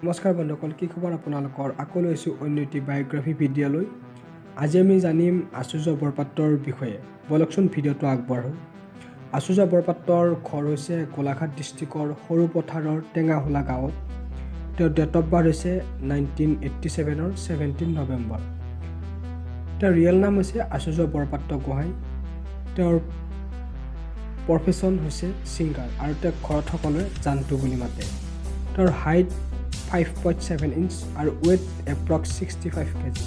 নমস্কাৰ বন্ধুসকল, কি খবৰ আপোনালোকৰ? আকৌ লৈছোঁ অন্য এটি বায়োগ্ৰাফি ভিডিঅ'লৈ। আজি আমি জানিম achurjya বৰপাত্ৰৰ বিষয়ে। বলকচোন ভিডিঅ'টো আগবঢ়াওঁ। achurjya বৰপাত্ৰৰ ঘৰ হৈছে গোলাঘাট ডিষ্ট্ৰিক্টৰ সৰুপথাৰৰ টেঙাহোলা গাঁৱত। তেওঁৰ ডেট অফ বাৰ্থ হৈছে 1987 17 নৱেম্বৰ। তেওঁৰ ৰিয়েল নাম হৈছে achurjya বৰপাত্ৰ গোহাঁই। তেওঁৰ প্ৰফেশ্যন হৈছে ছিংগাৰ আৰু তেওঁক ঘৰত সকলোৱে জানটো বুলি মাতে। তেওঁৰ হাইট 5.7 ইঞ্চ আৰু ৱেইট এপ্ৰক্স 65 কেজি।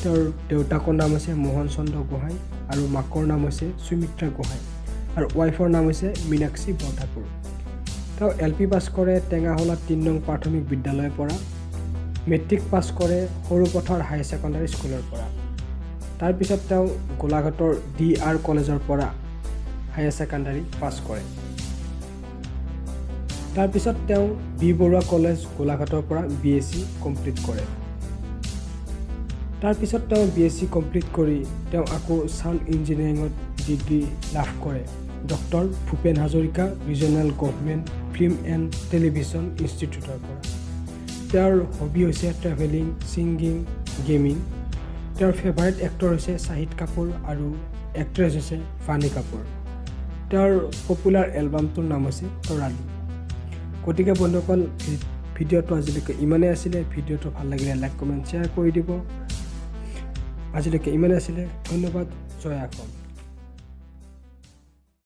তেওঁৰ দেউতাকৰ নাম হৈছে মোহন চন্দ্ৰ গোহাঁই আৰু মাকৰ নাম হৈছে সুমিত্ৰা গোহাঁই আৰু ৱাইফৰ নাম হৈছে মীনাক্ষী বৰঠাকুৰ। তেওঁ LP পাছ কৰে টেঙাহোলা 3 নং প্ৰাথমিক বিদ্যালয়ৰ পৰা। মেট্ৰিক পাছ কৰে সৰুপথাৰ হাই ছেকেণ্ডাৰী স্কুলৰ পৰা। তাৰপিছত তেওঁ গোলাঘাটৰ DR কলেজৰ পৰা হায়াৰ ছেকেণ্ডাৰী পাছ কৰে। তাৰপিছত তেওঁ বি বৰুৱা কলেজ গোলাঘাটৰ পৰা BSc কমপ্লিট কৰে। তাৰপিছত তেওঁ BSc কমপ্লিট কৰি তেওঁ আকৌ ছাউণ্ড ইঞ্জিনিয়াৰিঙত ডিগ্ৰী লাভ কৰে doctor Bhupen Hazarika regional government film and television ইনষ্টিটিউটৰ পৰা। তেওঁৰ হবি হৈছে ট্ৰেভেলিং, ছিংগিং, গেমিং। তেওঁৰ ফেভাৰিট এক্টৰ হৈছে শাহিদ কাপুৰ আৰু এক্ট্ৰেছ হৈছে ফানি কাপুৰ। তেওঁৰ পপুলাৰ এলবামটোৰ নাম হৈছে তৰালি। গতিকে বন্ধুসকল, ভিডিঅ'টো আজিলৈকে ইমানেই আছিলে। ভিডিঅ'টো ভাল লাগিলে লাইক, কমেণ্ট, শ্বেয়াৰ কৰি দিব। আজিলৈকে ইমানেই আছিলে। ধন্যবাদ। জয় অসম।